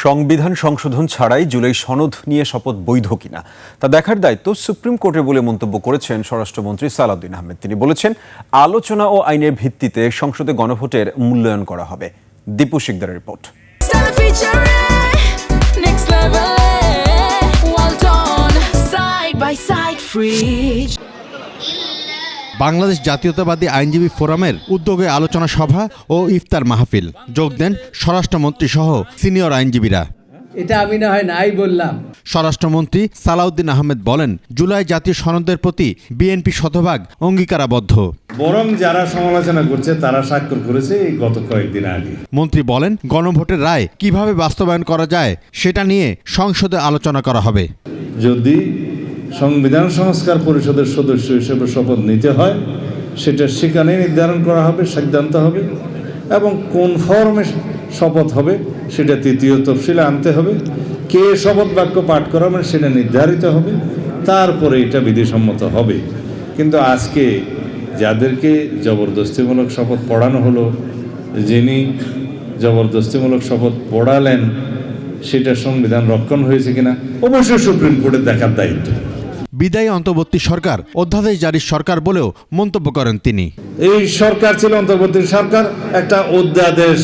সংবিধান সংশোধন ছাড়াই জুলাই সনদ নিয়ে শপথ বৈধ কিনা তা দেখার দায়িত্ব সুপ্রিম কোর্টের বলে মন্তব্য করেছেন স্বরাষ্ট্রমন্ত্রী সালাউদ্দিন আহমেদ। তিনি বলেছেন, আলোচনা ও আইনের ভিত্তিতে সংসদে গণভোটের মূল্যায়ন করা হবে। দীপু শিকদারের রিপোর্ট। বাংলাদেশ জাতীয়তাবাদী আইনজীবী ফোরামের উদ্যোগে আলোচনা সভা ও ইফতার মাহফিল। যোগ দেন স্বরাষ্ট্রমন্ত্রী সহ সিনিয়র আইনজীবীরা। এটা আমি না হয় নাই বললাম। স্বরাষ্ট্রমন্ত্রী সালাউদ্দিন আহমেদ বলেন, জুলাই জাতীয় সনদের প্রতি বিএনপি শতভাগ অঙ্গীকারাবদ্ধ। বরং যারা সমালোচনা করছে তারা স্বাক্ষর করেছে এই গত কয়েকদিন আগে। মন্ত্রী বলেন, গণভোটের রায় কিভাবে বাস্তবায়ন করা যায় সেটা নিয়ে সংসদে আলোচনা করা হবে। যদি সংবিধান সংস্কার পরিষদের সদস্য হিসেবে শপথ নিতে হয়, সেটা সেখানে নির্ধারণ করা হবে, সিদ্ধান্ত হবে, এবং কোন ফর্মে শপথ হবে সেটা তৃতীয় তফসিলে আনতে হবে। কে শপথ বাক্য পাঠ করাবেন সেটা নির্ধারিত হবে, তারপরে এটা বিধিসম্মত হবে। কিন্তু আজকে যাদেরকে জবরদস্তিমূলক শপথ পড়ানো হলো, যিনি জবরদস্তিমূলক শপথ পড়ালেন, সেটা সংবিধান রক্ষণ হয়েছে কিনা অবশ্যই সুপ্রিম কোর্টের দেখার দায়িত্ব। বিদায়ী অন্তর্বর্তী সরকার অধ্যাদেশ জারির সরকার বলেও মন্তব্য করেন তিনি। এই সরকার ছিল অন্তর্বর্তী সরকার, একটা অধ্যাদেশ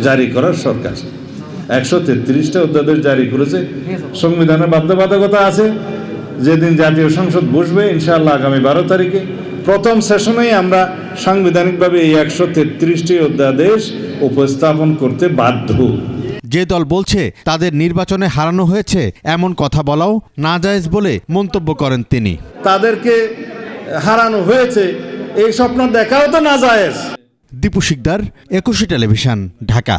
জারি করার সরকার। 133টা অধ্যাদেশ জারি করেছে। সংবিধানের বাধ্যবাধকতা আছে। যেদিন জাতীয় সংসদ বসবে ইনশাআল্লাহ আগামী 12 তারিখে প্রথম সেশনেই আমরা সাংবিধানিকভাবে এই 133টি অধ্যাদেশ উপস্থাপন করতে বাধ্য। যে দল বলছে তাদের নির্বাচনে হারানো হয়েছে, এমন কথা বলাও নাজায়েজ বলে মন্তব্য করেন তিনি। তাদেরকে হারানো হয়েছে এই স্বপ্ন দেখাও তো নাজায়েজ। দীপু শিকদার, 21 টেলিভিশন, ঢাকা।